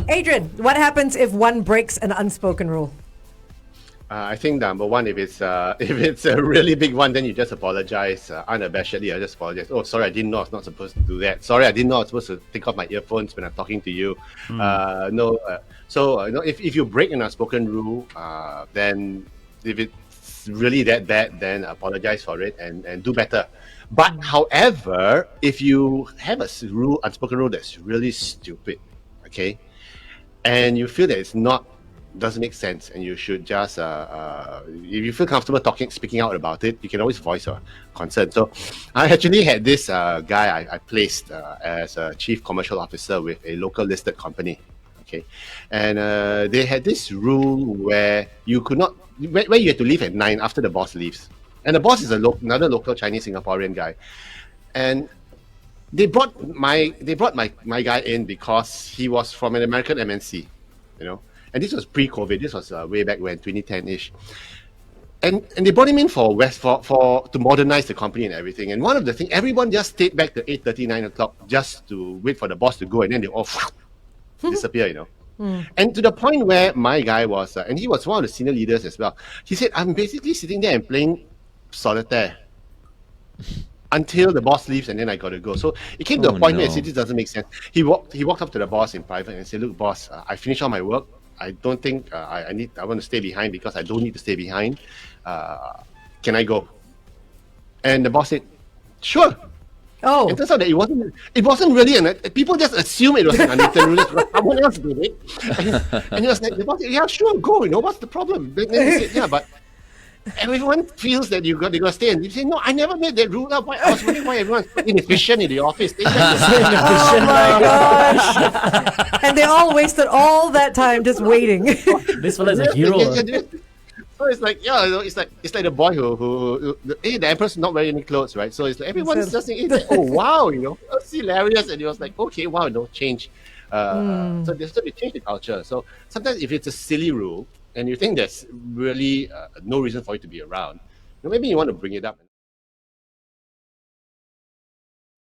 Adrian, what happens if one breaks an unspoken rule? I think number one, if it's a really big one, then you just apologize unabashedly. I just apologize. Oh, sorry, I didn't know I was not supposed to do that. Sorry, I didn't know I was supposed to take off my earphones when I'm talking to you. No, no, if you break an unspoken rule, then if it's really that bad, then apologize for it and do better. But however, if you have a unspoken rule that's really stupid, okay, and you feel that it's not doesn't make sense, and you should just if you feel comfortable speaking out about it, you can always voice your concern. So I actually had this guy I placed as a chief commercial officer with a local listed company, okay, and they had this rule where you could not where you had to leave at 9 after the boss leaves, and the boss is another local Chinese Singaporean guy, and they brought my guy in because he was from an American MNC, you know. And this was pre-COVID. This was way back when, 2010-ish. And they brought him in for to modernize the company and everything. And one of the things, everyone just stayed back to 8:30, 9 o'clock just to wait for the boss to go, and then they all disappear, you know. And to the point where my guy was, and he was one of the senior leaders as well. He said, "I'm basically sitting there and playing solitaire until the boss leaves, and then I got to go." So it came to a point where he said, "This doesn't make sense." He walked up to the boss in private and said, "Look, boss, I finished all my work. I don't think I want to stay behind because I don't need to stay behind. Can I go?" And the boss said, "Sure." Oh. It turns out that it wasn't really people just assume it was an unwritten rule because someone else did it. And he was like, the boss said, "Yeah, sure, go, you know, what's the problem?" Then he said, "Yeah, but everyone feels that they got to stay." And you say, "No, I never made that rule up. I was wondering why everyone's inefficient in the office." Oh my gosh! And they all wasted all that time just waiting. This fella is a hero. So it's like, it's like the boy who the emperor's not wearing any clothes, right? So it's like everyone's just thinking, "Oh wow, you know, that's hilarious." And he was like, "Okay, wow, no change." So they change the culture. So sometimes if it's a silly rule and you think there's really no reason for it to be around, maybe you want to bring it up.